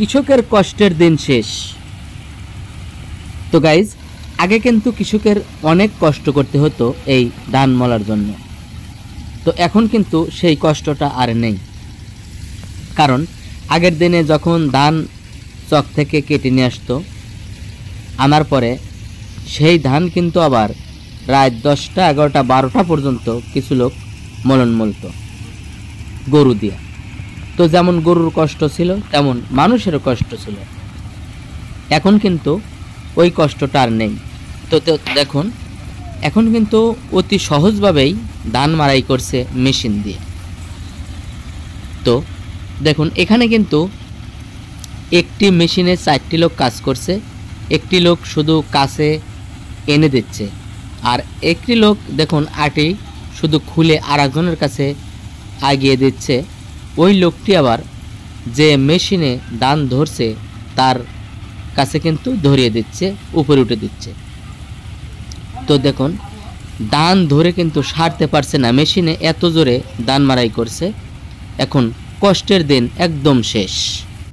কৃষকের কষ্টের দিন শেষ। তো গাইজ, আগে কিন্তু কৃষকের অনেক কষ্ট করতে হতো এই ধান মলার জন্য। তো এখন কিন্তু সেই কষ্টটা আর নেই। কারণ আগের দিনে যখন ধান চক থেকে কেটে নিয়ে আসতো, আনার পরে সেই ধান কিন্তু আবার রাত 10টা 11টা 12টা পর্যন্ত কিছু লোক মলন মলত গরু দিয়ে। তো যেমন গরুর কষ্ট ছিল তেমন মানুষেরও কষ্ট ছিল। এখন কিন্তু ওই কষ্টটা আর নেই। তো দেখুন, এখন কিন্তু অতি সহজভাবেই ধান মাড়াই করছে মেশিন দিয়ে। তো দেখুন, এখানে কিন্তু একটি মেশিনে 4টি লোক কাজ করছে, একটি লোক শুধু কাছে এনে দিচ্ছে, আর একটি লোক দেখুন আটি শুধু খুলে আর একজনের কাছে আগিয়ে দিচ্ছে। ওই লোকটি আবার যে মেশিনে ধান ধরছে তার কাছে কিন্তু ধরিয়ে দিচ্ছে, উপরে উঠে দিচ্ছে। তো দেখুন, ধান ধরে কিন্তু সারতে পারছে না, মেশিনে এত জোরে ধান মাড়াই করছে। এখন কষ্টের দিন একদম শেষ।